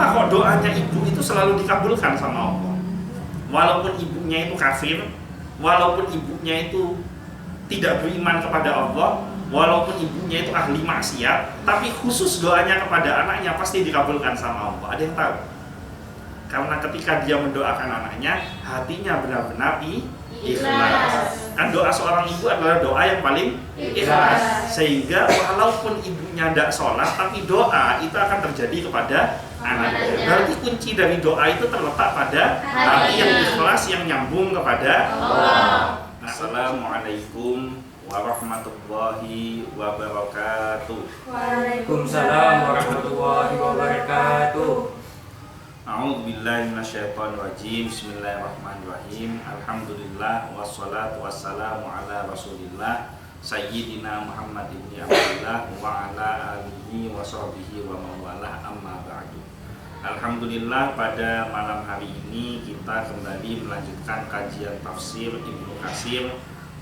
kenapa kok doanya ibu itu selalu dikabulkan sama Allah? Walaupun ibunya itu kafir, walaupun ibunya itu tidak beriman kepada Allah, walaupun ibunya itu ahli maksiat, tapi khusus doanya kepada anaknya pasti dikabulkan sama Allah. Ada yang tahu? Karena ketika dia mendoakan anaknya, hatinya benar-benar ikhlas. Kan doa seorang ibu adalah doa yang paling ikhlas. Sehingga walaupun ibunya tidak sholat, tapi doa itu akan terjadi kepada anaknya. Berarti kunci dari doa itu terletak pada hati yang ikhlas, yang nyambung kepada Allah. Assalamualaikum warahmatullahi wabarakatuh. Waalaikumsalam warahmatullahi wabarakatuh. A'udzubillahi minasyaitonirrajim. Bismillahirrahmanirrahim. Alhamdulillah wassalatu wassalamu ala Rasulillah Sayyidina Muhammad ibn Abdullah wa ala alihi wa sahbihi wa mawalah, amma ba'du. Alhamdulillah, pada malam hari ini kita kembali melanjutkan kajian tafsir Ibnu Katsir,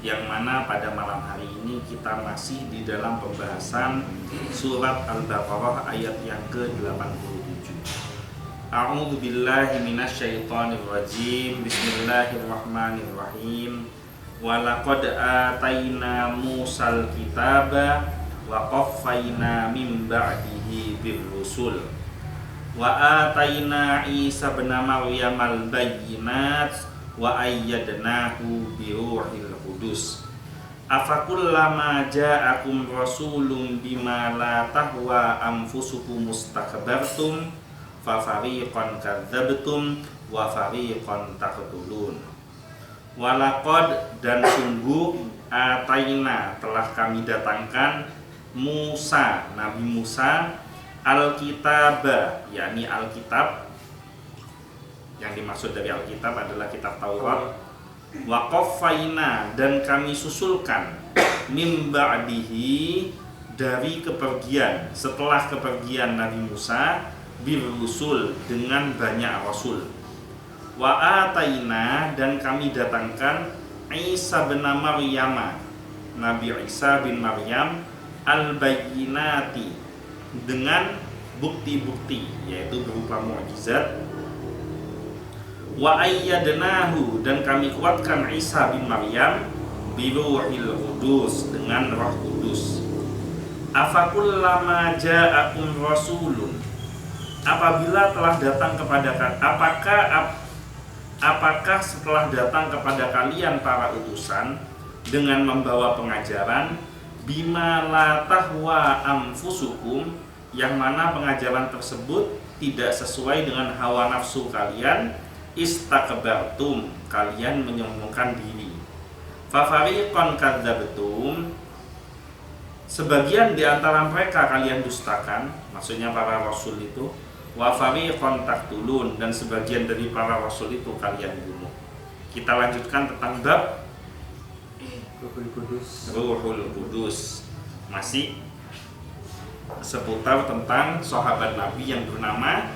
yang mana pada malam hari ini kita masih di dalam pembahasan surat Al-Baqarah ayat yang ke-87. A'udzu billahi minasyaitonir rajim. Bismillahirrahmanirrahim. Wa laqad ataina Musal kitaba wa qaffayna min ba'dihi birrusul wa ataina Isa ibn Maryam al-bayyinat wa ayyadnahu bi ruhil qudus. Afakullama ja'akum rasulun bima la tahwa anfusukum mustakbartum fa fariqan kadzabtum wa fariqan taqtulun. Walaqad, dan sungguh, ataina, telah kami datangkan Musa, Nabi Musa, al-kitab, yakni alkitab. Yang dimaksud dari alkitab adalah kitab Taurat. Wa qaffayna, dan kami susulkan mim ba'dihi, dari kepergian, setelah kepergian Nabi Musa, birusul, dengan banyak rasul. Wa ataina, dan kami datangkan Isa bin Maryam, Nabi Isa bin Maryam, al-bayyinati, dengan bukti-bukti, yaitu berupa mukjizat. Wa ayyadnahu, dan kami kuatkan Isa bin Maryam biruhil qudus, dengan Roh Kudus. Afakullama ja'akum rasulun, apabila telah datang kepada apakah setelah datang kepada kalian para utusan dengan membawa pengajaran bima la tahwa anfusukum, yang mana pengajaran tersebut tidak sesuai dengan hawa nafsu kalian, istakbartum, kalian menyombongkan diri, fa fariqan kadzabtum, sebagian di antara mereka kalian dustakan, maksudnya para rasul itu, wa fariqan taqtulun, dan sebagian dari para rasul itu kalian bunuh. Kita lanjutkan tentang bab Ruhul Kudus, masih seputar tentang sahabat Nabi yang bernama,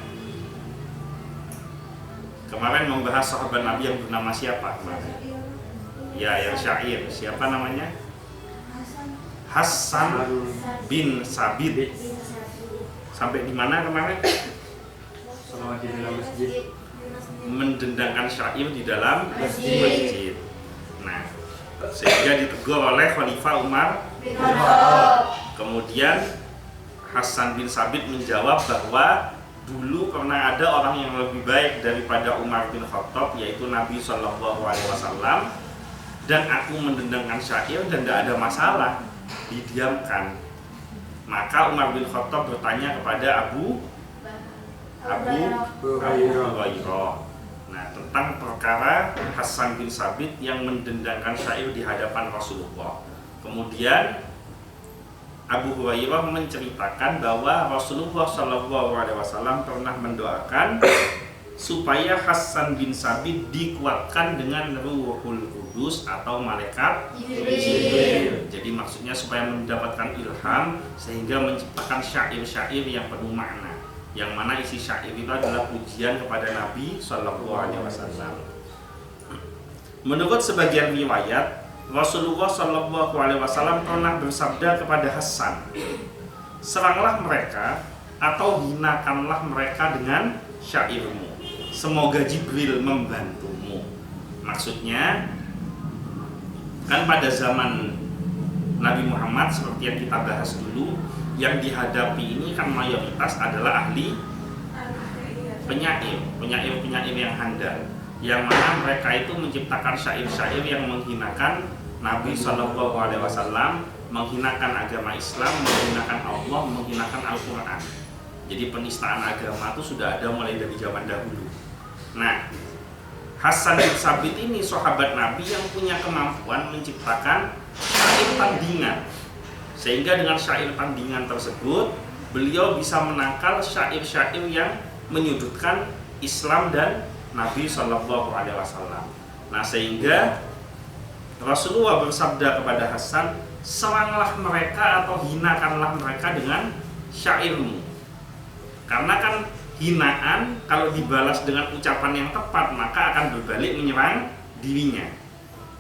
kemarin membahas sahabat Nabi yang bernama siapa kemarin? Ya, yang syair. Siapa namanya? Hasan bin Sabit. Sampai di mana kemarin? Selama di dalam masjid, mendendangkan syair di dalam masjid. Nah, sehingga ditegur oleh Khalifah Umar. Kemudian Hasan bin Sabit menjawab bahwa dulu pernah ada orang yang lebih baik daripada Umar bin Khattab, yaitu Nabi SAW, dan aku mendendangkan syair dan tidak ada masalah, didiamkan. Maka Umar bin Khattab bertanya kepada Abu Hurairah, nah, tentang perkara Hasan bin Sabit yang mendendangkan syair di hadapan Rasulullah. Kemudian Abu Hurairah menceritakan bahwa Rasulullah SAW pernah mendoakan supaya Hasan bin Sabit dikuatkan dengan Ruhul Kudus atau malaikat Jibril. Jadi maksudnya supaya mendapatkan ilham sehingga menciptakan syair-syair yang penuh makna, yang mana isi syair itu adalah pujian kepada Nabi SAW. Menurut sebagian riwayat, Rasulullah SAW pernah bersabda kepada Hasan, seranglah mereka atau hinakanlah mereka dengan syairmu. Semoga Jibril membantumu. Maksudnya kan pada zaman Nabi Muhammad seperti yang kita bahas dulu, yang dihadapi ini kan mayoritas adalah ahli penyair yang handal, yang mana mereka itu menciptakan syair-syair yang menghinakan Nabi Shallallahu Alaihi Wasallam, menghinakan agama Islam, menghinakan Allah, menghinakan Al-Quran. Jadi penistaan agama itu sudah ada mulai dari zaman dahulu. Nah, Hasan bin Sabit ini sahabat Nabi yang punya kemampuan menciptakan syair tandingan, sehingga dengan syair tandingan tersebut beliau bisa menangkal syair-syair yang menyudutkan Islam dan Nabi Shallallahu Alaihi Wasallam. Nah, sehingga Rasulullah bersabda kepada Hasan, seranglah mereka atau hinakanlah mereka dengan syairmu. Karena kan hinaan kalau dibalas dengan ucapan yang tepat maka akan berbalik menyerang dirinya.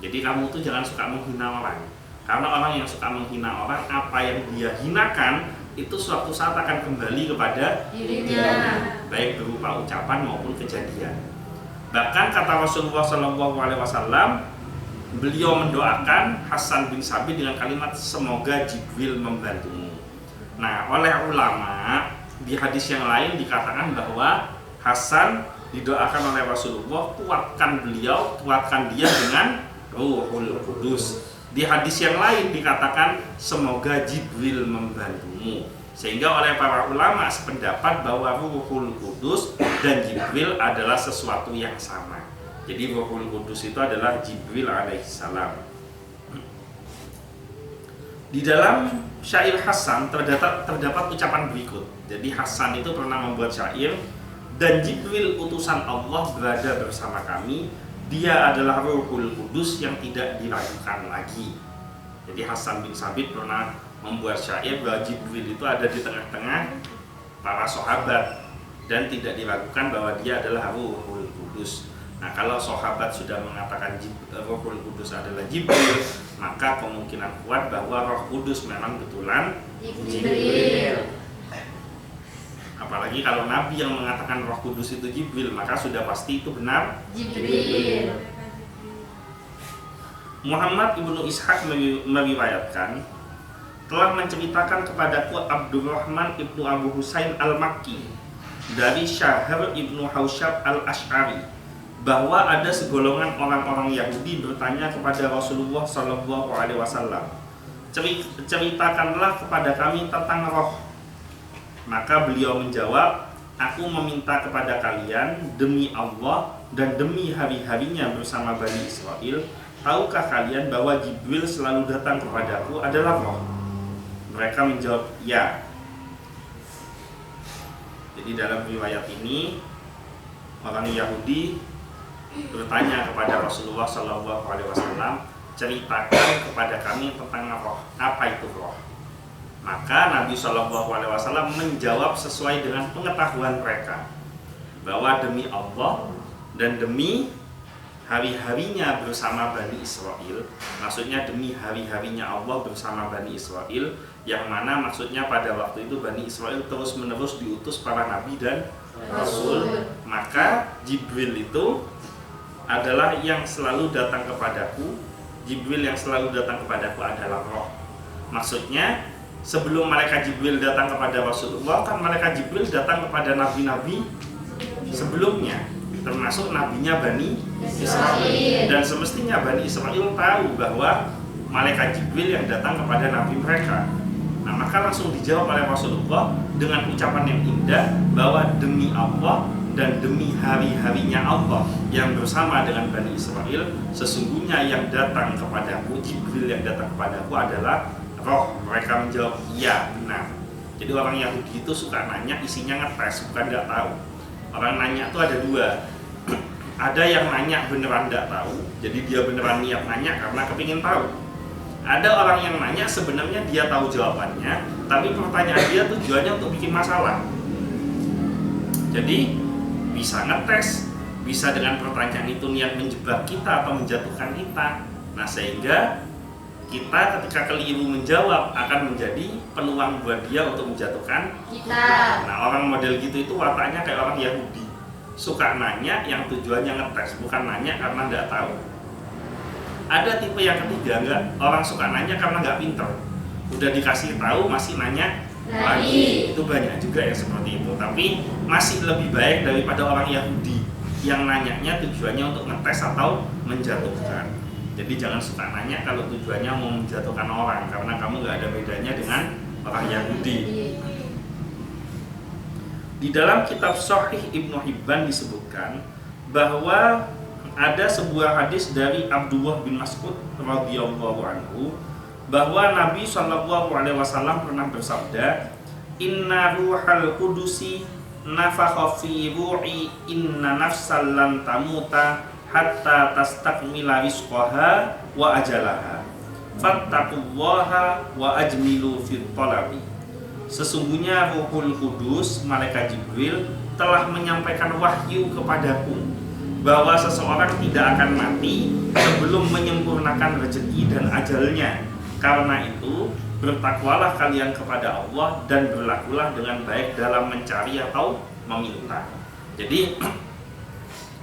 Jadi kamu tuh jangan suka menghina orang, karena orang yang suka menghina orang, apa yang dia hinakan itu suatu saat akan kembali kepada dirinya, baik berupa ucapan maupun kejadian. Bahkan kata Rasulullah SAW, beliau mendoakan Hasan bin Sabit dengan kalimat semoga Jibril membantumu. Nah, oleh ulama di hadis yang lain dikatakan bahwa Hasan didoakan oleh Rasulullah, kuatkan dia dengan Ruhul Kudus. Di hadis yang lain dikatakan semoga Jibril membantumu. Sehingga oleh para ulama sependapat bahwa Ruhul Kudus dan Jibril adalah sesuatu yang sama. Jadi Ruhul Kudus itu adalah Jibril alaihissalam. Di dalam syair Hasan terdapat ucapan berikut. Jadi Hasan itu pernah membuat syair, dan Jibril utusan Allah berada bersama kami. Dia adalah Ruhul Kudus yang tidak diragukan lagi. Jadi Hasan bin Sabit pernah membuat syair bahwa Jibril itu ada di tengah-tengah para sahabat dan tidak diragukan bahwa dia adalah Ruhul Kudus. Nah, kalau sahabat sudah mengatakan Ruhul Kudus adalah Jibril, maka kemungkinan kuat bahwa Roh Kudus memang betulan Jibril. Apalagi kalau Nabi yang mengatakan Roh Kudus itu Jibril, maka sudah pasti itu benar Jibril. Muhammad ibnu Ishaq meriwayatkan, telah menceritakan kepadaku Abdurrahman ibnu Abu Husain al-Makki dari Syahr ibnu Hausyab al-Ash'ari, bahwa ada segolongan orang-orang Yahudi bertanya kepada Rasulullah Shallallahu Alaihi Wasallam, ceritakanlah kepada kami tentang roh. Maka beliau menjawab, aku meminta kepada kalian demi Allah dan demi hari-harinya bersama Bani Israel, tahukah kalian bahwa Jibril selalu datang kepadaku adalah roh? Mereka menjawab, ya. Jadi dalam riwayat ini orang Yahudi bertanya kepada Rasulullah SAW, ceritakan kepada kami tentang roh. Apa itu roh? Maka Nabi SAW menjawab sesuai dengan pengetahuan mereka, bahwa demi Allah dan demi hari-harinya bersama Bani Israel, maksudnya demi hari-harinya Allah bersama Bani Israel, yang mana maksudnya pada waktu itu Bani Israel terus menerus diutus para nabi dan rasul, maka Jibril itu adalah yang selalu datang kepadaku. Jibril yang selalu datang kepadaku adalah roh. Maksudnya sebelum malaikat Jibril datang kepada Rasulullah, kan malaikat Jibril datang kepada nabi-nabi sebelumnya, termasuk nabinya Bani Israel. Dan semestinya Bani Israel tahu bahwa malaikat Jibril yang datang kepada nabi mereka. Nah, maka langsung dijawab oleh Rasulullah dengan ucapan yang indah bahwa demi Allah dan demi hari-harinya Allah yang bersama dengan Bani Israel, sesungguhnya yang datang kepadaku, Jibril yang datang kepadaku adalah roh. Mereka menjawab, iya benar. Jadi orang Yahudi itu suka nanya, isinya ngetes, bukan nggak tahu. Orang nanya itu ada dua. Ada yang nanya beneran nggak tahu, jadi dia beneran niat nanya karena kepingin tahu. Ada orang yang nanya sebenarnya dia tahu jawabannya, tapi pertanyaan dia tujuannya untuk bikin masalah. Jadi bisa ngetes, bisa dengan pertanyaan itu niat menjebak kita atau menjatuhkan kita. Nah, sehingga Kita ketika keliru menjawab akan menjadi peluang buat dia untuk menjatuhkan kita. Nah, orang model gitu itu wataknya kayak orang Yahudi, suka nanya yang tujuannya ngetes, bukan nanya karena nggak tahu. Ada tipe yang ketiga, enggak, orang suka nanya karena nggak pinter, udah dikasih tahu masih nanya lagi. Itu banyak juga yang seperti itu, tapi masih lebih baik daripada orang Yahudi yang nanyanya tujuannya untuk ngetes atau menjatuhkan. Jadi jangan suka nanya kalau tujuannya mau menjatuhkan orang, karena kamu nggak ada bedanya dengan orang Yahudi. Di dalam kitab Sahih Ibnu Hibban disebutkan bahwa ada sebuah hadis dari Abdullah bin Mas'ud radhiyallahu anhu bahwa Nabi Shallallahu alaihi wasallam pernah bersabda, "Inna ruhal qudusi nafakha fi ru'i inna nafsal lan tamuta hatta tastakmila rizqaha wa ajalaha fattaqullaha wa ajmilu fit talabi." Sesungguhnya Ruhul Kudus, malaikat Jibril, telah menyampaikan wahyu kepadaku bahwa seseorang tidak akan mati sebelum menyempurnakan rezeki dan ajalnya. Karena itu, bertakwalah kalian kepada Allah dan berlakulah dengan baik dalam mencari atau meminta. Jadi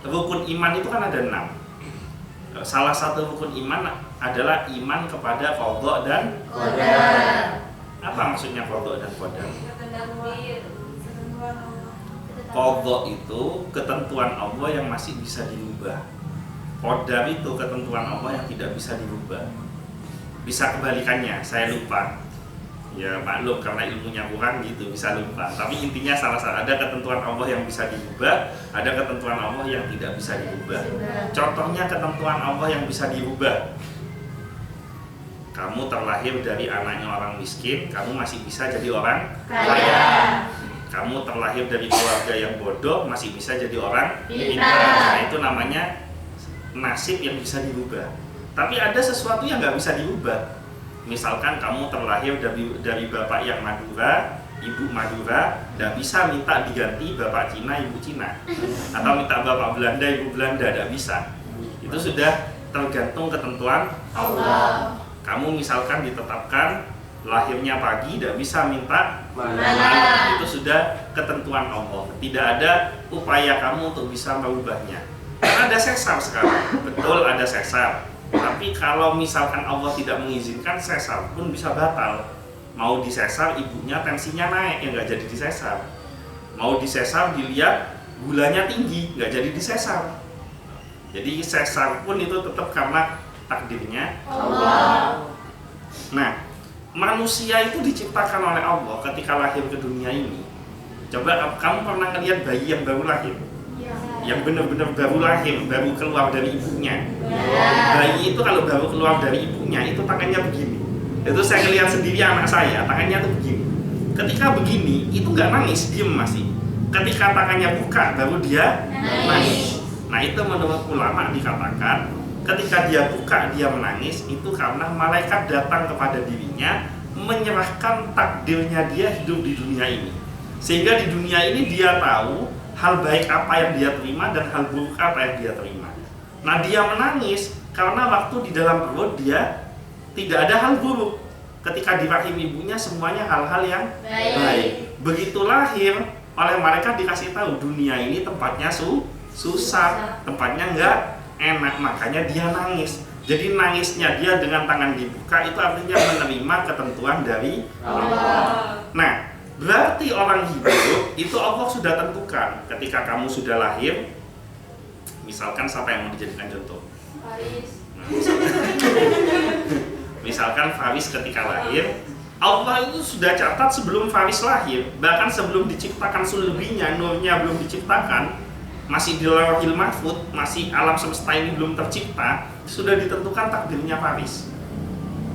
rukun iman itu kan ada 6. Salah satu rukun iman adalah iman kepada qadha dan qadar. Apa maksudnya qadha dan qadar? Qadha itu ketentuan Allah yang masih bisa dirubah. Qadar itu ketentuan Allah yang tidak bisa dirubah. Bisa kebalikannya, saya lupa. Ya maklum karena ilmunya kurang gitu, bisa lupa. Tapi intinya ada ketentuan Allah yang bisa dirubah, ada ketentuan Allah yang tidak bisa dirubah. Contohnya ketentuan Allah yang bisa dirubah. Kamu terlahir dari anaknya orang miskin, kamu masih bisa jadi orang kaya. Kamu terlahir dari keluarga yang bodoh, masih bisa jadi orang pintar. Nah, itu namanya nasib yang bisa dirubah. Tapi ada sesuatu yang nggak bisa dirubah. Misalkan kamu terlahir dari bapak yang Madura, ibu Madura, tidak bisa minta diganti bapak Cina, ibu Cina, atau minta bapak Belanda, ibu Belanda, tidak bisa. Itu sudah tergantung ketentuan Allah. Kamu misalkan ditetapkan lahirnya pagi, tidak bisa minta malam. Itu sudah ketentuan Allah. Tidak ada upaya kamu untuk bisa merubahnya. Karena ada sesar sekarang, betul ada sesar. Tapi kalau misalkan Allah tidak mengizinkan, sesar pun bisa batal. Mau disesar ibunya tensinya naik, ya nggak jadi disesar. Mau disesar dilihat gulanya tinggi, nggak jadi disesar. Jadi sesar pun itu tetap karena takdirnya Allah. Nah, manusia itu diciptakan oleh Allah ketika lahir ke dunia ini. Coba kamu pernah ngelihat bayi yang baru lahir? Yang benar-benar baru lahir, baru keluar dari ibunya. Bayi itu kalau baru keluar dari ibunya itu tangannya begini. Itu saya lihat sendiri anak saya, tangannya tuh begini. Ketika begini, itu nggak nangis, diem masih. Ketika tangannya buka, baru dia nangis. Nah itu menurut ulama dikatakan, ketika dia buka, dia menangis, itu karena malaikat datang kepada dirinya, menyerahkan takdirnya dia hidup di dunia ini. Sehingga di dunia ini dia tahu hal baik apa yang dia terima dan hal buruk apa yang dia terima. Nah dia menangis karena waktu di dalam perut dia tidak ada hal buruk. Ketika di rahim ibunya semuanya hal-hal yang baik. Begitu lahir, oleh malaikat dikasih tahu dunia ini tempatnya susah, tempatnya nggak enak, makanya dia nangis. Jadi nangisnya dia dengan tangan dibuka itu artinya menerima ketentuan dari Allah. Nah, berarti orang hidup itu Allah sudah tentukan. Ketika kamu sudah lahir, misalkan siapa yang mau dijadikan contoh? Faris. Misalkan Faris ketika lahir, Allah itu sudah catat sebelum Faris lahir. Bahkan sebelum diciptakan sulbinya, nurnya belum diciptakan, masih di lauhil mahfuz, masih alam semesta ini belum tercipta, sudah ditentukan takdirnya Faris.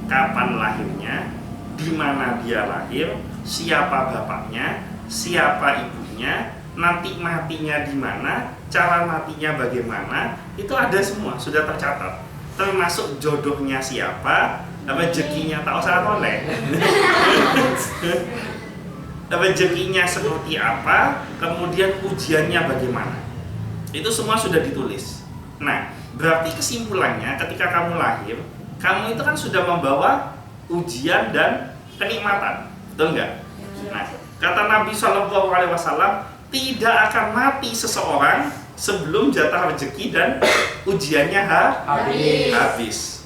Kapan lahirnya, di mana dia lahir, siapa bapaknya, siapa ibunya, nanti matinya di mana, cara matinya bagaimana, itu ada semua, sudah tercatat. Termasuk jodohnya siapa, rezekinya tak usah toleh. Rezekinya seperti apa, kemudian ujiannya bagaimana. Itu semua sudah ditulis. Nah, berarti kesimpulannya ketika kamu lahir, kamu itu kan sudah membawa ujian dan kenikmatan, betul nggak? Nah, kata Nabi SAW, tidak akan mati seseorang sebelum jatah rezeki dan ujiannya habis.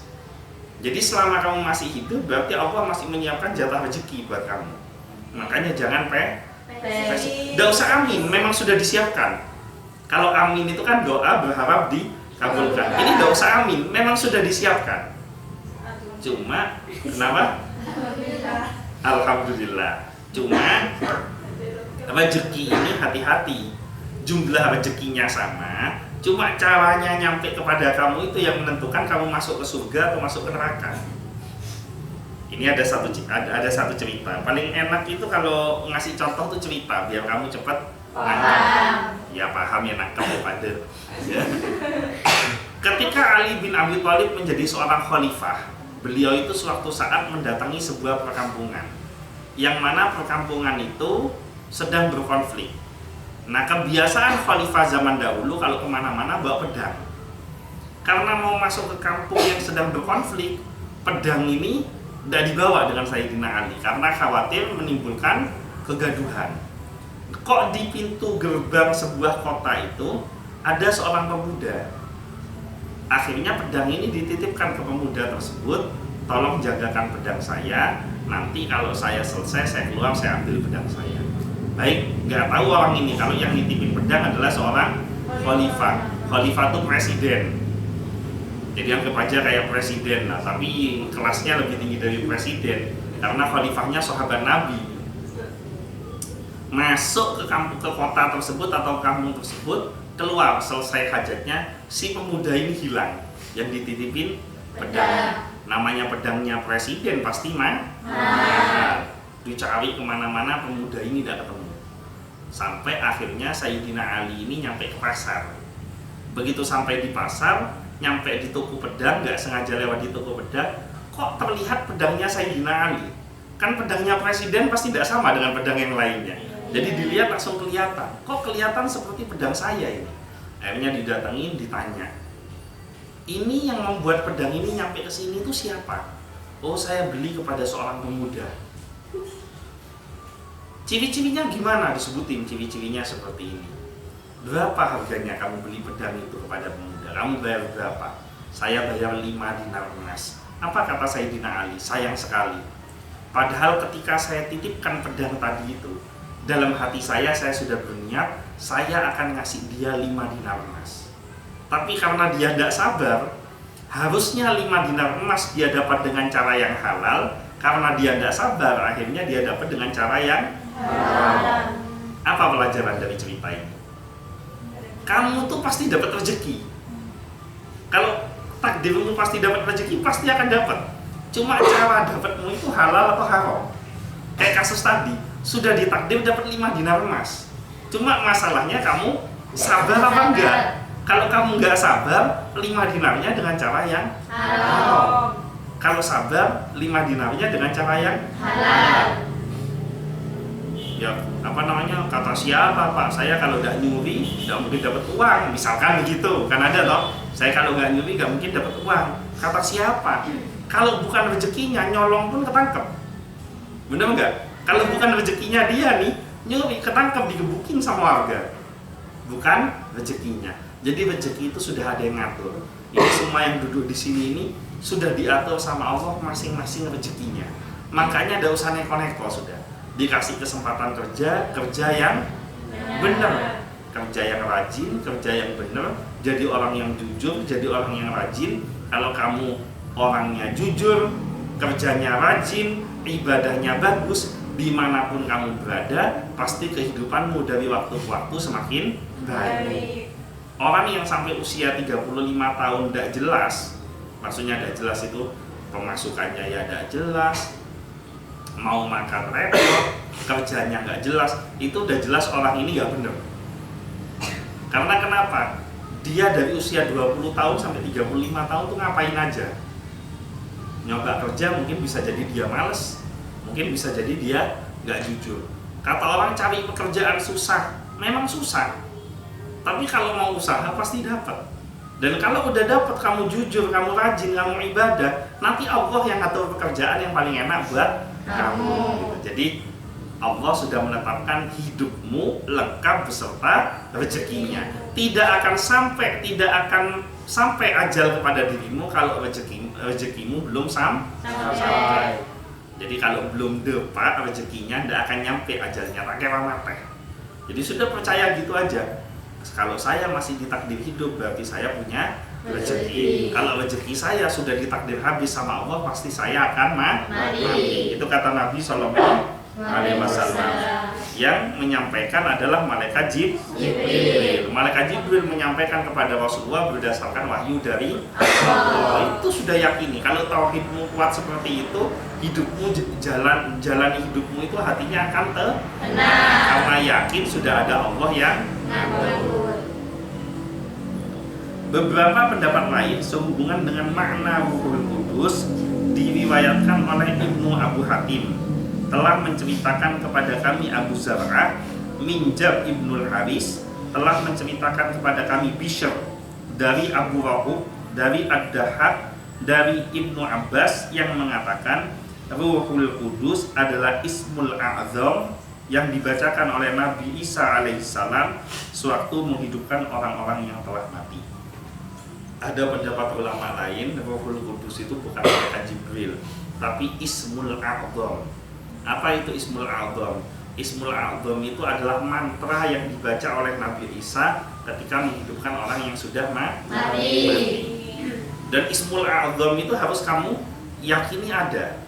Jadi selama kamu masih hidup, berarti Allah masih menyiapkan jatah rezeki buat kamu. Makanya jangan nggak usah amin, memang sudah disiapkan. Kalau amin itu kan doa berharap dikabulkan. Ini nggak usah amin, memang sudah disiapkan. Cuma kenapa? Alhamdulillah. Cuma rezeki ini hati-hati. Jumlah rezekinya sama, cuma caranya nyampe kepada kamu itu yang menentukan kamu masuk ke surga atau masuk ke neraka. Ini ada satu cerita. Paling enak itu kalau ngasih contoh tuh cerita biar kamu cepat nangkep. Ya paham ya, nangkep ya pada. Ya. Ketika Ali bin Abi Thalib menjadi seorang khalifah, beliau itu suatu saat mendatangi sebuah perkampungan, yang mana perkampungan itu sedang berkonflik. Nah, kebiasaan khalifah zaman dahulu kalau kemana-mana bawa pedang. Karena mau masuk ke kampung yang sedang berkonflik, pedang ini tidak dibawa dengan Sayyidina Ali karena khawatir menimbulkan kegaduhan. Kok di pintu gerbang sebuah kota itu ada seorang pemuda. Akhirnya pedang ini dititipkan ke pemuda tersebut, tolong jagakan pedang saya, nanti kalau saya selesai, saya keluar, saya ambil pedang saya. Baik, nggak tahu orang ini kalau yang nitipin pedang adalah seorang khalifah. Khalifah itu presiden. Jadi anggap aja kayak presiden, nah, tapi kelasnya lebih tinggi dari presiden karena khalifahnya sahabat Nabi. Masuk ke kota tersebut atau kampung tersebut, keluar selesai hajatnya, si pemuda ini hilang yang dititipin pedang. Namanya pedangnya presiden pasti dicari kemana-mana, pemuda ini tidak ketemu. Sampai akhirnya Sayyidina Ali ini nyampe ke pasar. Begitu sampai di pasar, nyampe di toko pedang, nggak sengaja lewat di toko pedang, kok terlihat pedangnya Sayyidina Ali. Kan pedangnya presiden pasti tidak sama dengan pedang yang lainnya. Jadi dilihat langsung kelihatan, kok kelihatan seperti pedang saya ini. Akhirnya didatengin, ditanya, ini yang membuat pedang ini nyampe ke sini itu siapa? Oh, saya beli kepada seorang pemuda. Ciri-cirinya gimana? Disebutin ciri-cirinya seperti ini. Berapa harganya kamu beli pedang itu kepada pemuda? Kamu bayar berapa? Saya bayar 5 dinar emas. Apa kata Sayyidina Ali? Sayang sekali. Padahal ketika saya titipkan pedang tadi itu, dalam hati saya sudah berniat, saya akan ngasih dia 5 dinar emas. Tapi karena dia tidak sabar, harusnya 5 dinar emas dia dapat dengan cara yang halal. Karena dia tidak sabar, akhirnya dia dapat dengan cara yang halal. Apa pelajaran dari cerita ini? Kamu tuh pasti dapat rezeki. Kalau takdirmu pasti dapat rezeki, pasti akan dapat. Cuma cara dapatmu itu halal atau haram. Kayak kasus tadi, sudah ditakdir dapat 5 dinar emas. Cuma masalahnya kamu sabar apa enggak? Kalau kamu nggak sabar, 5 dinarnya dengan cara yang haram. Kalau sabar, 5 dinarnya dengan cara yang halal. Ya, kata siapa Pak? Saya kalau nggak nyuri, nggak mungkin dapat uang. Misalkan begitu, kan ada toh. Saya kalau nggak nyuri, nggak mungkin dapat uang. Kata siapa? Kalau bukan rezekinya, nyolong pun ketangkep. Bener nggak? Kalau bukan rezekinya dia nih, nyuri, ketangkep, digebukin sama warga. Bukan rezekinya. Jadi rezeki itu sudah ada yang ngatur. Ini semua yang duduk di sini ini sudah diatur sama Allah masing-masing rezekinya. Makanya tidak usah neko-neko sudah. Dikasih kesempatan kerja yang benar, kerja yang rajin, kerja yang benar, jadi orang yang jujur, jadi orang yang rajin. Kalau kamu orangnya jujur, kerjanya rajin, ibadahnya bagus, dimanapun kamu berada, pasti kehidupanmu dari waktu ke waktu semakin baik. Orang yang sampai usia 35 tahun tidak jelas, maksudnya tidak jelas itu pemasukannya ya tidak jelas, mau makan repot, kerjanya nggak jelas, itu udah jelas orang ini nggak bener. Karena kenapa? Dia dari usia 20 tahun sampai 35 tahun tuh ngapain aja? Nyoba kerja mungkin bisa jadi dia males, mungkin bisa jadi dia nggak jujur. Kata orang cari pekerjaan susah, memang susah. Tapi kalau mau usaha pasti dapat. Dan kalau udah dapet, kamu jujur, kamu rajin, kamu ibadah, nanti Allah yang ngatur pekerjaan yang paling enak buat kamu gitu. Jadi Allah sudah menetapkan hidupmu lengkap beserta rezekinya. Tidak akan sampai ajal kepada dirimu kalau rezekimu belum sampai. Jadi kalau belum dapat rezekinya, tidak akan nyampe ajalnya, tak kira mati. Jadi sudah percaya gitu aja. Kalau saya masih ditakdir hidup, berarti saya punya rezeki. Kalau rezeki saya sudah ditakdir habis sama Allah, pasti saya akan mati. Itu kata Nabi Sallallahu Alaihi Wasallam. Yang menyampaikan adalah malaikat Jibril. Malaikat Jibril menyampaikan kepada Rasulullah berdasarkan wahyu dari Allah. Itu sudah yakini. Kalau tauhidmu kuat seperti itu, hidupmu jalan hidupmu itu hatinya akan tenang. Karena yakin sudah ada Allah yang ngatur. Beberapa pendapat lain sehubungan dengan makna Ruhul Kudus diriwayatkan oleh Ibnu Abu Hatim telah menceritakan kepada kami Abu Zar'ah, Minjab Ibnul Haris telah menceritakan kepada kami Bishr dari Abu Rahub, dari Ad-Dahhak, dari Ibnu Abbas yang mengatakan Ruhul Kudus adalah Ismul A'zam yang dibacakan oleh Nabi Isa alaihissalam sewaktu menghidupkan orang-orang yang telah mati. Ada pendapat ulama lain, Ruhul Kudus itu bukan malaikat Jibril, tapi Ismul A'zam. Apa itu Ismul A'zam? Ismul A'zam itu adalah mantra yang dibaca oleh Nabi Isa ketika menghidupkan orang yang sudah mati. Dan Ismul A'zam itu harus kamu yakini ada.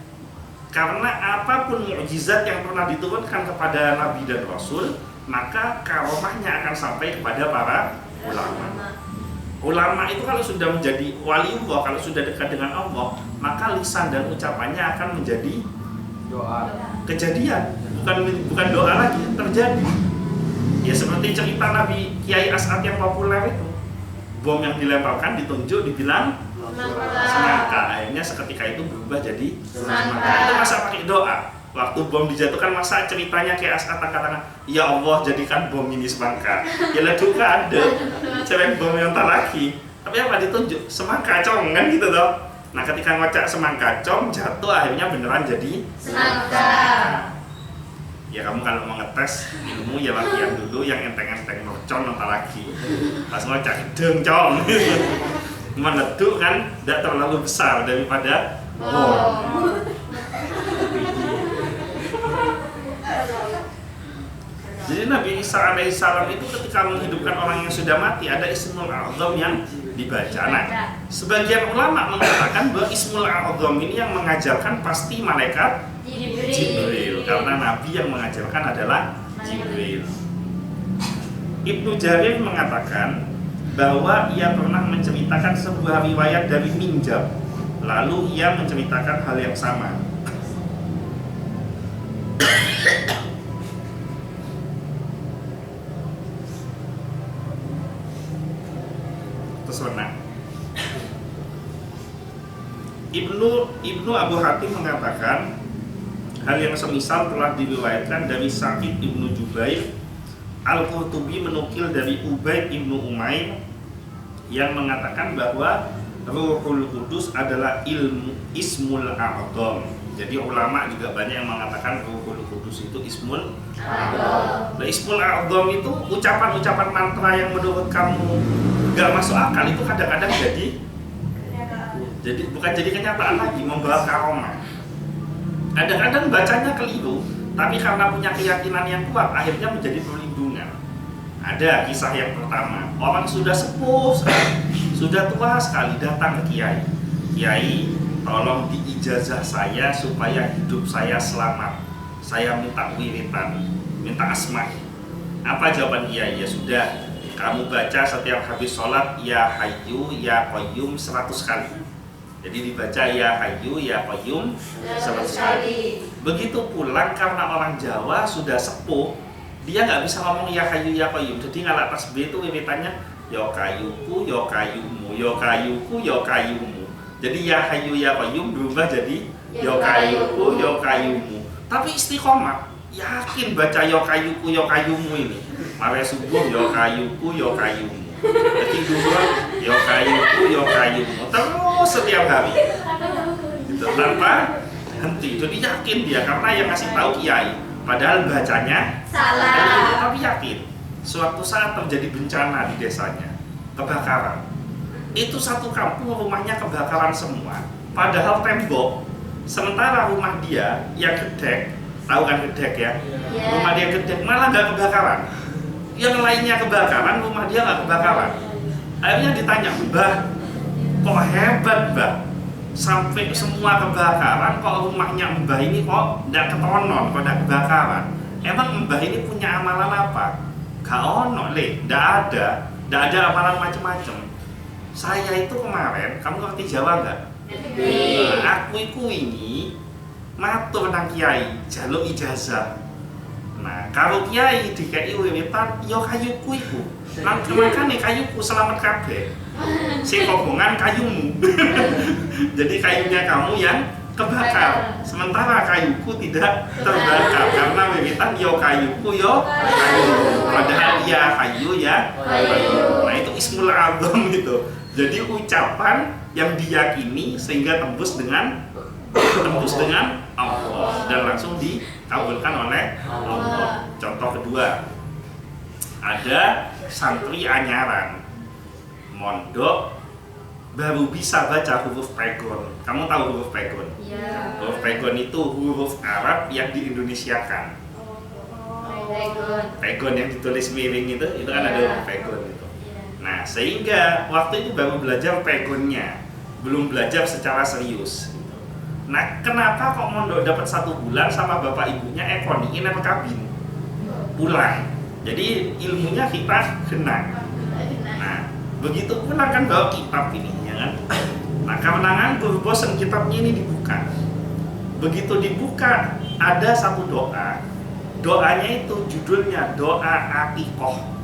Karena apapun mukjizat yang pernah diturunkan kepada Nabi dan Rasul, maka karomahnya akan sampai kepada para ulama. Ulama itu kalau sudah menjadi waliullah, kalau sudah dekat dengan Allah, maka lisan dan ucapannya akan menjadi doa, kejadian, bukan doa lagi, terjadi. Ya seperti cerita Nabi Kiai As'ad yang populer itu, bom yang dilemparkan ditunjuk dibilang semangka, akhirnya seketika itu berubah jadi semangka. Itu masa pakai doa. Waktu bom dijatuhkan, masa ceritanya kayak As'ad katakan, ya Allah jadikan bom ini semangka. Ya leduk ada cewek bom yang tak lagi, tapi apa ditunjuk semangka cong kan gitu toh. Nah ketika ngocak semangka com jatuh, akhirnya beneran jadi semangka. Ya kamu kalau mau ngetes ilmu ya latihan dulu yang enteng-enteng mercon entah lagi. Pas ngocak gedeng com meleduk kan tidak terlalu besar daripada bom. Jadi Nabi Isa alaihissalam itu ketika menghidupkan orang yang sudah mati ada Ismul A'zam yang dibaca. Nah, sebagian ulama mengatakan bahwa Ismul A'zam ini yang mengajarkan pasti malaikat Jibril, karena Nabi yang mengajarkan adalah Jibril. Ibnu Jarir mengatakan bahwa ia pernah menceritakan sebuah riwayat dari Minjab, lalu ia menceritakan hal yang sama. Tersenang. Ibnu Abu Hatim mengatakan hal yang semisal telah diriwayatkan dari Sa'id Ibnu Jubair. Al-Qurtubi menukil dari Ubaid Ibnu Umair yang mengatakan bahwa Ruhul Kudus adalah Ismul A'zam. Jadi ulama juga banyak yang mengatakan Ruhul Kudus itu Ismul A'zam. Nah, Ismul A'zam itu ucapan-ucapan mantra yang menurut kamu gak masuk akal itu kadang-kadang jadi bukan jadi kenyataan lagi, membawa karomah. Kadang-kadang bacanya keliru, tapi karena punya keyakinan yang kuat akhirnya menjadi perlindungan. Ada kisah yang pertama, orang sudah sepuh sekali, sudah tua sekali datang ke kiai. Kiai, tolong diijazah saya supaya hidup saya selamat. Saya minta wiritan, minta asma. Apa jawaban kiai? Ya sudah, kamu baca setiap habis sholat ya Hayyu ya Qayyum 100 kali. Jadi dibaca ya Hayyu ya Qayyum 100 kali. Begitu pulang, karena orang Jawa sudah sepuh, dia nggak bisa ngomong ya Hayyu ya Qayyum. Jadi ngalah tasbih itu wiritannya ya kayuku ya kayumu, ya kayuku ya kayumu. Jadi ya Hayyu ya Qayyum berubah jadi ya kayuku ya kayumu. Tapi istiqomah, yakin baca ya kayuku ya kayumu ini. Mare subuh ya kayuku ya kayumu. Jadi dua, yo kayumu terus setiap hari. Gitu, tanpa henti. Jadi yakin dia karena yang ngasih tahu kiai, padahal bacanya salah. Tapi yakin. Suatu saat terjadi bencana di desanya, kebakaran. Itu satu kampung rumahnya kebakaran semua. Padahal tembok. Sementara rumah dia yang gedek, tahu kan gedek ya? Rumah dia gedek malah nggak kebakaran. Yang lainnya kebakaran, rumah dia nggak kebakaran. Akhirnya ditanya, Mbah, kok hebat Mbah? Sampai semua kebakaran, kok rumahnya Mbah ini kok nggak ketonon, kok nggak kebakaran? Emang Mbah ini punya amalan apa? Gak ono le, nggak ada amalan macam-macam. Saya itu kemarin, kamu ngerti Jawa nggak? Aku ini matur nang kiai, jaluk ijazah. Nah, kalau kiai dikei wiwitan, yo kayuku iku. Makane kayuku selamat kabeh. Sing kobongan kayumu. Jadi kayunya kamu yang kebakar. Sementara kayuku tidak terbakar karena wiwitan yo kayuku yo kayu. Padahal ya kayu ya kayu. Nah, itu ismul azam gitu. Jadi ucapan yang diyakini sehingga tembus dengan Allah dan langsung dikabulkan oleh Allah. Contoh kedua, ada santri anyaran mondok baru bisa baca huruf pegon. Kamu tahu huruf pegon? Iya. Huruf pegon itu huruf Arab yang diindonesiakan. Pegon yang ditulis miring itu kan ada huruf pegon itu. Nah, sehingga waktu itu baru belajar pegonnya, belum belajar secara serius. Nah, kenapa kok mondok dapat 1 bulan sama bapak ibunya ekoniin apa kabin? Pulang. Jadi ilmunya kita genang. Nah, begitu pulang kan bawa kitab ini, ya kan? Nah, kemenangan bosen kitabnya ini dibuka. Begitu dibuka, ada satu doa. Doanya itu judulnya doa akikoh.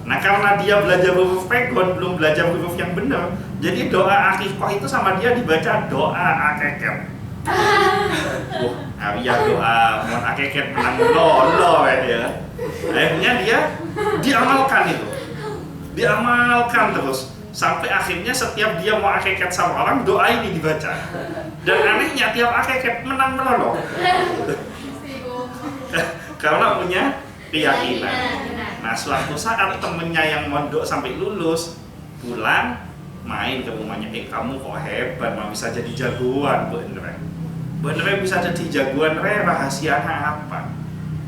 Nah, karena dia belajar huruf pegon, belum belajar huruf yang benar, jadi doa akikoh itu sama dia dibaca doa akeket. Ya doa mau akeket menang lolo ya. Akhirnya dia diamalkan itu, diamalkan terus sampai akhirnya setiap dia mau akeket sama orang doa ini dibaca. Dan anehnya tiap akeket menang melolo. Karena punya keyakinan. Nah, suatu saat temennya yang mondok sampai lulus pulang main ke rumahnya, kamu kok hebat, mau bisa jadi jagoan bener bisa jadi jagoan rahasianya apa?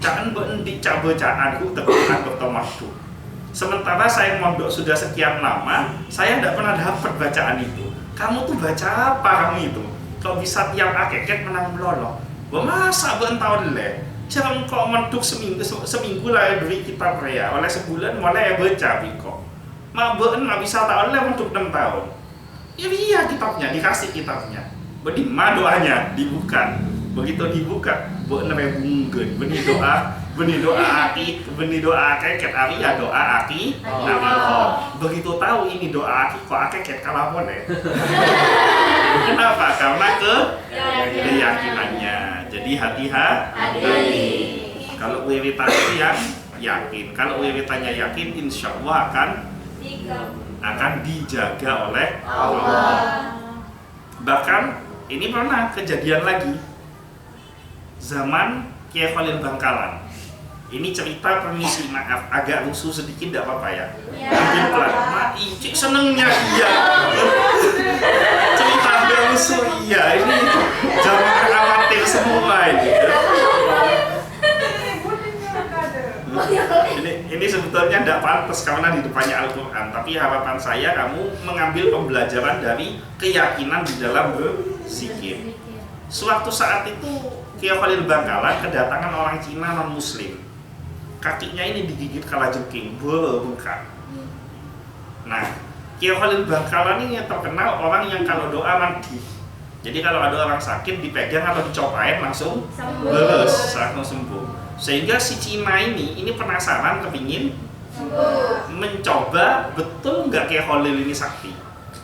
Jangan bendi bacaan teguran bertomatu. Sementara saya mondok sudah sekian lama, saya tidak pernah dapat bacaan itu. Kamu tuh baca apa kamu itu? Kok bisa tiap akeket menang melolo? Masa bentau le? Jangan kok mondok seminggu lah beri kitab rea, oleh sebulan mulai baca biko. Mak bisa tahu le mondok 6 tahun. Ya iya kitabnya, dikasih kitabnya. Bedi ma doanya dibuka. Begitu dibuka, bener bungkeun, benih doa akeket ari ya doa aki. Begitu tahu ini doa aki kok akeket kalapon ya. Kenapa? Karena keyakinannya. Jadi hati-hati. Kalau wiwitan itu yang yakin, kalau wiwitannya yakin, insya Allah akan dijaga oleh Allah. Bahkan ini pernah kejadian lagi zaman Kiai Khalil Bangkalan. Ini cerita, permisi maaf agak rusuh sedikit, tidak apa-apa ya. Ambil pelan. Cik senengnya iya. Cerita agak rusuh iya. Ini zaman amatir semua ini. Ini sebetulnya tidak pantas karena di depannya Al-Quran. Tapi harapan saya kamu mengambil pembelajaran dari keyakinan di dalam berzikir. Suatu saat itu Kiai Khalil Bangkalan kedatangan orang Cina non-Muslim. Kakinya ini digigit kalajengking, bengkak. Nah, Kiai Khalil Bangkalan ini terkenal orang yang kalau doa mandi. Jadi kalau ada orang sakit dipegang atau dicopain langsung beres, langsung sembuh. Sehingga si Cina ini penasaran, kepingin mencoba betul nggak Kiai Khalil ini sakti.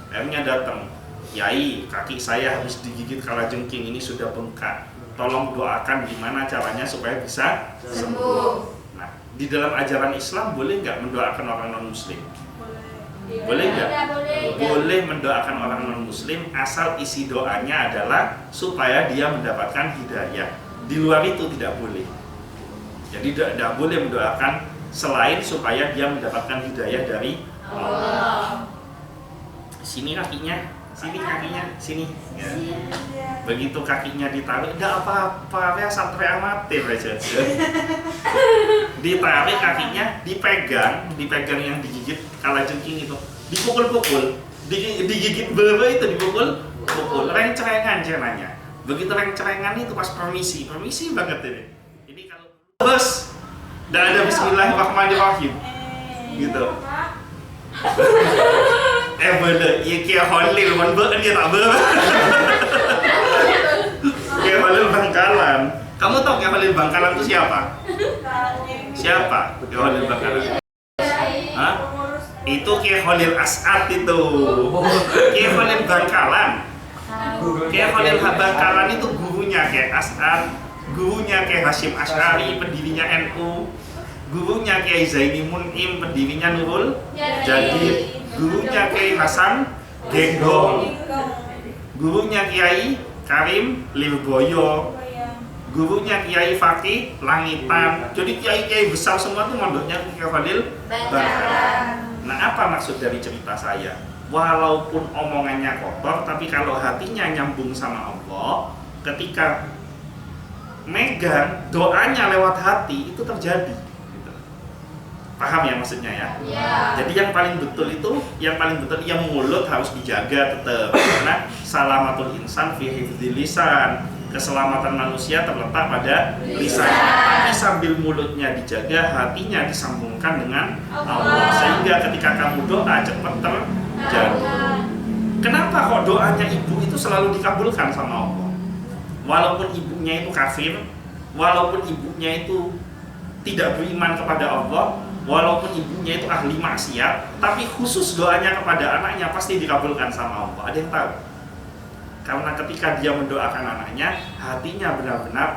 Akhirnya datang, Yai, kaki saya habis digigit kalajengking, ini sudah bengkak. Tolong doakan gimana caranya supaya bisa sembuh. Nah, di dalam ajaran Islam boleh nggak mendoakan orang non-Muslim? Boleh nggak? Boleh mendoakan orang non-muslim asal isi doanya adalah supaya dia mendapatkan hidayah. Di luar itu tidak boleh. Jadi tidak boleh mendoakan selain supaya dia mendapatkan hidayah dari Allah. Sini kakinya, sini. Ya. Begitu kakinya ditarik, tidak apa-apa, ya sampai amatir aja. Ditarik kakinya, dipegang yang digigit kalajengking itu, dipukul-pukul, digigit bebe itu dipukul, reng-cerengan cenanya. Begitu reng-cerengan itu pas permisi banget ini. Jadi kalau bos, tidak ada Bismillahirrahmanirrahim, gitu. Bener, ya kayak Holil, dia tak ber. Kayak Holil Bangkalan. Kamu tahu kayak Holil Bangkalan itu siapa? Siapa? Kayak Holil Bangkalan. Hah? Itu kayak Holil As'ad itu. Kayak Holil Bangkalan. Kayak Holil Bangkalan itu gurunya kayak As'ad, gurunya kayak Hasyim Asy'ari, pendirinya NU. Gurunya Kiai Zaini Mun'im, pendirinya Nurul Jadid. Gurunya Kiai Hasan Genggong. Gurunya Kiai Karim Lirboyo. Gurunya Kiai Fakih Langitan. Jadi kiai-kiai besar semua tuh mondoknya Kiai Fadil Bangkalan. Nah, apa maksud dari cerita saya? Walaupun omongannya kotor, tapi kalau hatinya nyambung sama Allah, ketika megang doanya lewat hati itu terjadi. Paham ya maksudnya ya? Jadi yang paling betul yang mulut harus dijaga tetap, karena salamatul insan fi hifdzil lisan. Keselamatan manusia terletak pada lisan. Tapi sambil mulutnya dijaga, hatinya disambungkan dengan Allah, sehingga ketika kamu doa cepat terjadi. Kenapa kok doanya ibu itu selalu dikabulkan sama Allah? Walaupun ibunya itu kafir, walaupun ibunya itu tidak beriman kepada Allah, walaupun ibunya itu ahli maksiat, tapi khusus doanya kepada anaknya pasti dikabulkan sama Allah. Ada yang tahu? Karena ketika dia mendoakan anaknya, hatinya benar-benar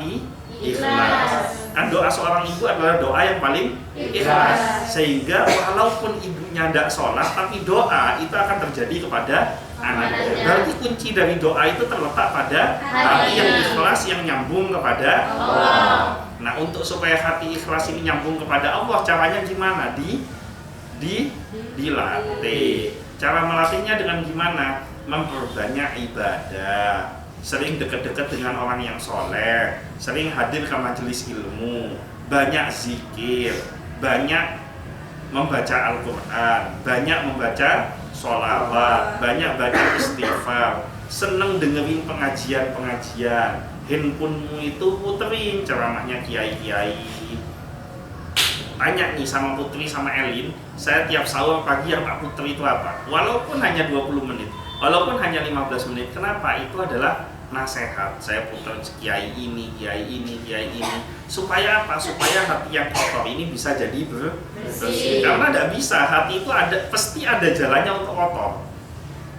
ikhlas. Kan doa seorang ibu adalah doa yang paling ikhlas. Sehingga walaupun ibunya tidak sholat, tapi doa itu akan terjadi kepada anaknya. Berarti kunci dari doa itu terletak pada hati yang ikhlas, yang nyambung kepada Allah. Nah, untuk supaya hati ikhlas ini nyambung kepada Allah, caranya gimana? Dilatih. Cara melatihnya dengan gimana? Memperbanyak ibadah, sering dekat-dekat dengan orang yang soleh, sering hadir ke majelis ilmu, banyak zikir, banyak membaca Al-Quran, banyak membaca sholawat, banyak baca istighfar, seneng dengerin pengajian-pengajian. Handphonemu itu puterin ceramahnya kiai-kiai. Tanya nih sama Putri sama Elin, saya tiap sahur pagi yang tak putri itu apa? Walaupun hanya 20 menit, walaupun hanya 15 menit, kenapa? Itu adalah nasihat. Saya putar kiai ini, supaya apa? Supaya hati yang kotor ini bisa jadi bersih. Karena tidak bisa, hati itu pasti ada jalannya untuk kotor.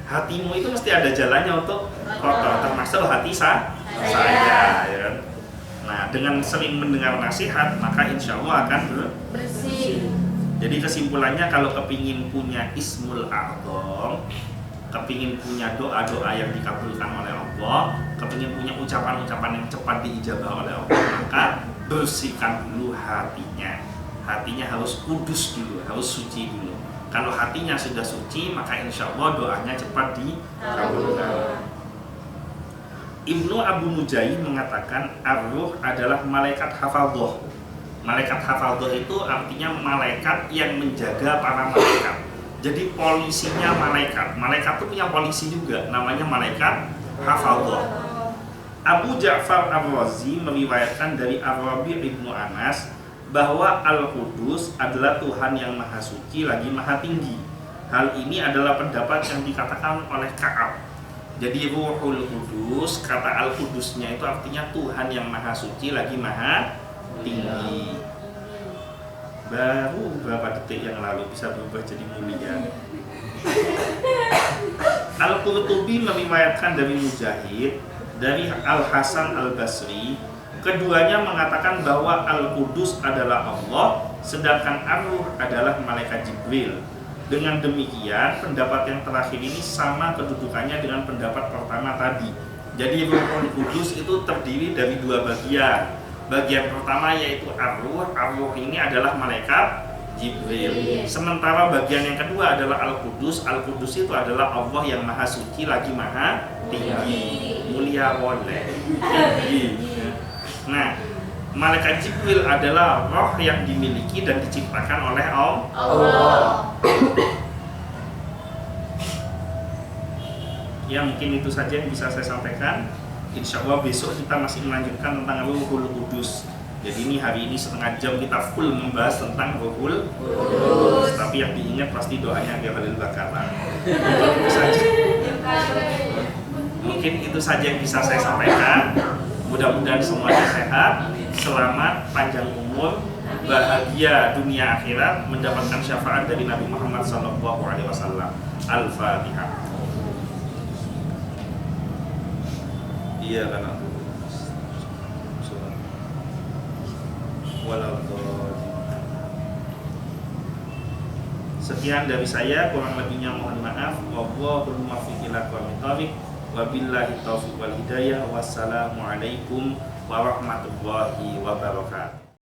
Hatimu itu mesti ada jalannya untuk kotor, termasuk hati saya, ya kan? Nah, dengan sering mendengar nasihat, maka insya Allah akan bersih. Jadi kesimpulannya, kalau kepingin punya Ismul A'dham, kepingin punya doa-doa yang dikabulkan oleh Allah, kepingin punya ucapan-ucapan yang cepat diijabah oleh Allah, maka bersihkan dulu hatinya. Hatinya harus kudus dulu, harus suci dulu. Kalau hatinya sudah suci, maka insya Allah doanya cepat dikabulkan. Ibnu Abu Mujahid mengatakan ar-ruh adalah malaikat hafadhah. Malaikat hafadhah itu artinya malaikat yang menjaga para malaikat. Jadi polisinya malaikat. Malaikat itu punya polisi juga, namanya malaikat hafadhah. Abu Ja'far Ar-Razi meriwayatkan dari Ar-Rabi' Ibnu Anas bahwa Al-Qudus adalah Tuhan yang maha suci lagi maha tinggi. Hal ini adalah pendapat yang dikatakan oleh Ka'ab. Jadi Ruhul Qudus, kata Al-Qudusnya itu artinya Tuhan yang maha suci lagi maha tinggi. Baru beberapa detik yang lalu bisa berubah jadi mulia. Al-Qurtubi meriwayatkan dari Mujahid, dari Al-Hasan Al-Basri, keduanya mengatakan bahwa Al-Qudus adalah Allah, sedangkan Ar-Ruh adalah malaikat Jibril. Dengan demikian, pendapat yang terakhir ini sama kedudukannya dengan pendapat pertama tadi. Jadi Ruhul Kudus itu terdiri dari dua bagian. Bagian pertama yaitu Ar-Ruh. Ar-Ruh ini adalah malaikat Jibril. Sementara bagian yang kedua adalah Al-Qudus. Al-Qudus itu adalah Allah yang maha suci lagi maha tinggi, mulia boleh tinggi. Nah, malaikat Jibril adalah roh yang dimiliki dan diciptakan oleh Allah. Ya, mungkin itu saja yang bisa saya sampaikan. Insya Allah besok kita masih melanjutkan tentang Ruhul Kudus. Jadi ini hari ini setengah jam kita full membahas tentang Ruhul Kudus. Tapi yang diingat pasti doanya Ghairil Bakaran. Mungkin itu saja yang bisa saya sampaikan. Mudah-mudahan semuanya sehat, selamat, panjang umur, bahagia dunia akhirat, mendapatkan syafaat dari Nabi Muhammad SAW. Al-Fatihah. Iya kan aku. Sekian dari saya, kurang lebihnya mohon maaf. Wallahul muwaffiq ila aqwamit thoriq. Wabillahi taufiq wal hidayah. Wassalamualaikum warahmatullahi wabarakatuh.